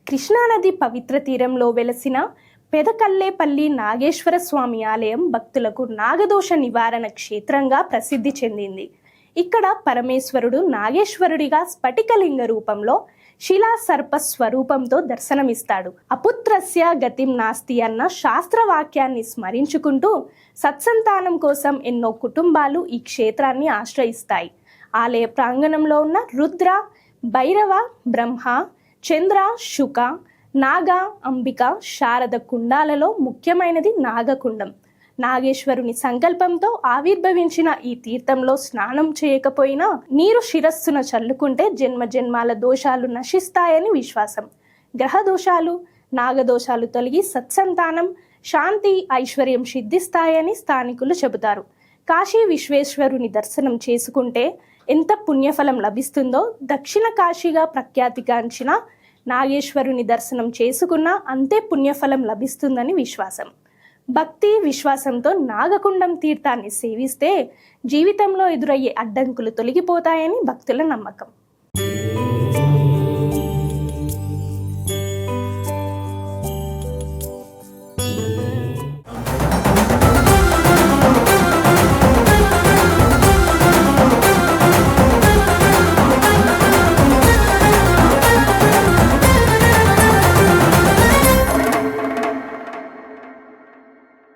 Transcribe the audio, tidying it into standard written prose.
కృష్ణానది పవిత్ర తీరంలో వెలసిన పెదకల్లేపల్లి నాగేశ్వర స్వామి ఆలయం భక్తులకు నాగదోష నివారణ క్షేత్రంగా ప్రసిద్ధి చెందింది. ఇక్కడ పరమేశ్వరుడు నాగేశ్వరుడిగా స్ఫటికలింగ రూపంలో శిలా సర్ప స్వరూపంతో దర్శనమిస్తాడు. అపుత్రస్య గతిం నాస్తి అన్న శాస్త్రవాక్యాన్ని స్మరించుకుంటూ సత్సంతానం కోసం ఎన్నో కుటుంబాలు ఈ క్షేత్రాన్ని ఆశ్రయిస్తాయి. ఆలయ ప్రాంగణంలో ఉన్న రుద్ర, భైరవ, బ్రహ్మ, చంద్ర, శుక, నాగ, అంబిక, శారద కుండాలలో ముఖ్యమైనది నాగకుండం. నాగేశ్వరుని సంకల్పంతో ఆవిర్భవించిన ఈ తీర్థంలో స్నానం చేయకపోయినా నీరు శిరస్సున చల్లుకుంటే జన్మ జన్మాల దోషాలు నశిస్తాయని విశ్వాసం. గ్రహ దోషాలు, నాగదోషాలు తొలగి సత్సంతానం, శాంతి, ఐశ్వర్యం సిద్ధిస్తాయని స్థానికులు చెబుతారు. కాశీ విశ్వేశ్వరుని దర్శనం చేసుకుంటే ఎంత పుణ్యఫలం లభిస్తుందో దక్షిణ కాశీగా ప్రఖ్యాతిగాంచిన నాగేశ్వరుని దర్శనం చేసుకున్నా అంతే పుణ్యఫలం లభిస్తుందని విశ్వాసం. భక్తి విశ్వాసంతో నాగకుండం తీర్థాన్ని సేవిస్తే జీవితంలో ఎదురయ్యే అడ్డంకులు తొలగిపోతాయని భక్తుల నమ్మకం.